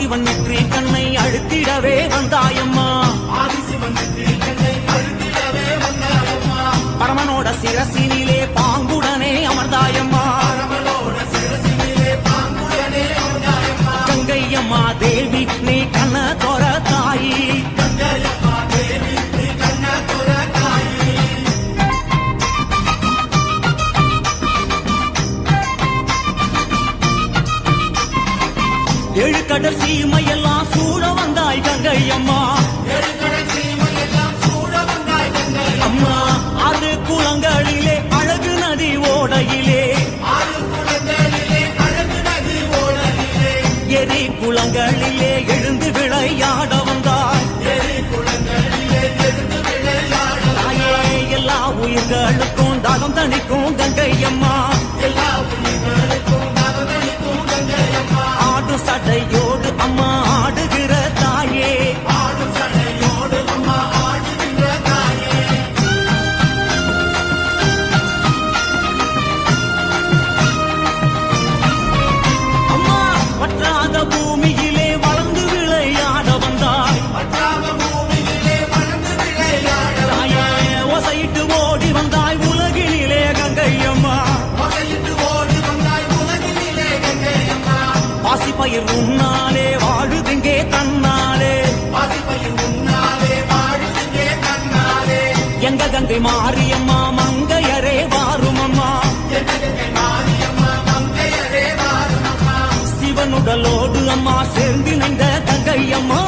ஆதிசிவன் நெற்றி கண்ணை அழுத்திடவே வந்தாயம்மா. பரமனோட சிரசினிலே பாங்குடனே அமர்ந்தாயம்மா. கங்கையம்மா தேவி நீ கண்ண தோர தாயி. ஏழு கடல் சீமையெல்லாம் சூழ வந்தாய் கங்கையம்மா. அம்மா அது குளங்களிலே அழகு நதி ஓடையிலே, எரி குளங்களிலே எழுந்து விளையாட வந்தாய். தாயே எல்லா உயிர்களுக்கும் தாகம் தணிக்கும் கங்கையம்மா. ஆடு சடையோடு அம்மா ஆடுகிற தாயே. அம்மா வற்றாத பூமியிலே வளர்ந்து விளையாட வந்தாய். தாயே ஓசையிட்டு ஓடி வந்தாய் உலகினிலே கங்கையம்மா. பாசிப்பயிர் உன்னாலே வாழுதிங்கே தன்னாலே. எங்க கங்கை மாரியம்மா மங்கையரே வாருமம்மா. சிவனுடலோடு அம்மா சேர்ந்திணைந்த கங்கையம்மா.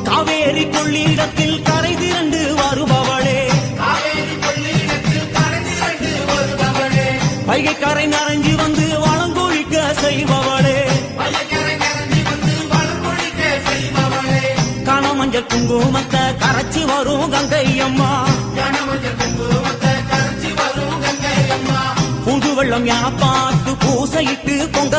காவேரி கொள்ளிடத்தில் கரை திரண்டு வருபவளே. வைகை கரை நரஞ்சி வந்து வளங்கொழிக்க செய்பவளே. கனமஞ்சள் குங்குமத்தை கரைச்சி வரும் கங்கையம்மா. புது வெள்ளம் யாப்பாட்டு பூசையிட்டு பொங்க